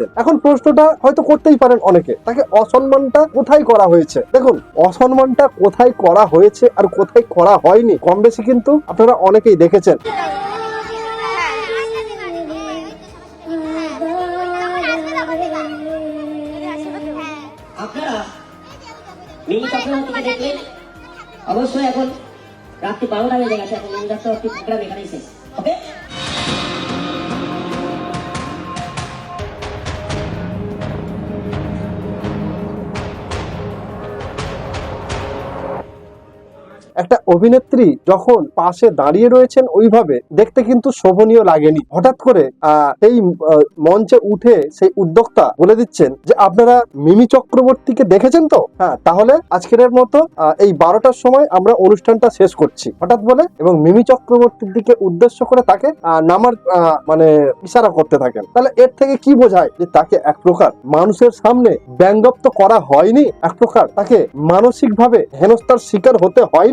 পারতেন। এখন প্রশ্নটা হয়তো করতেই পারেন অনেকে, তাকে অসম্মানটা কোথায় করা হয়েছে? দেখুন, অসম্মানটা কোথায় করা হয়েছে আর কোথায় করা হয়নি কম বেশি কিন্তু আপনারা অনেকেই দেখেছেন। আপনারা মিনি চক্রবর্তীকে দেখলেন, অবশ্যই এখন রাত্রি 12টা বেজে গেছে, এখন মিনি চক্রবর্তী প্রোগ্রাম এখানেই শেষ। ওকে, একটা অভিনেত্রী যখন পাশে দাঁড়িয়ে রয়েছেন ওইভাবে দেখতে কিন্তু শোভনীয় লাগেনি। হঠাৎ করে এই মঞ্চে উঠে সেই উদ্যোক্তা বলে দিচ্ছেন যে আপনারা মিমি চক্রবর্তীকে দেখেছেন তো? হ্যাঁ, তাহলে আজকের মতো এই 12টার সময় আমরা অনুষ্ঠানটা শেষ করছি, হঠাৎ বলে, এবং মিমি চক্রবর্তীর দিকে উদ্দেশ্য করে তাকে নামার মানে ইশারা করতে থাকেন। তাহলে এর থেকে কি বোঝায়? যে তাকে এক প্রকার মানুষের সামনে ব্যঙ্গাত্মক করা হয়নি, এক প্রকার তাকে মানসিকভাবে হেনস্থার শিকার হতে হয়নি।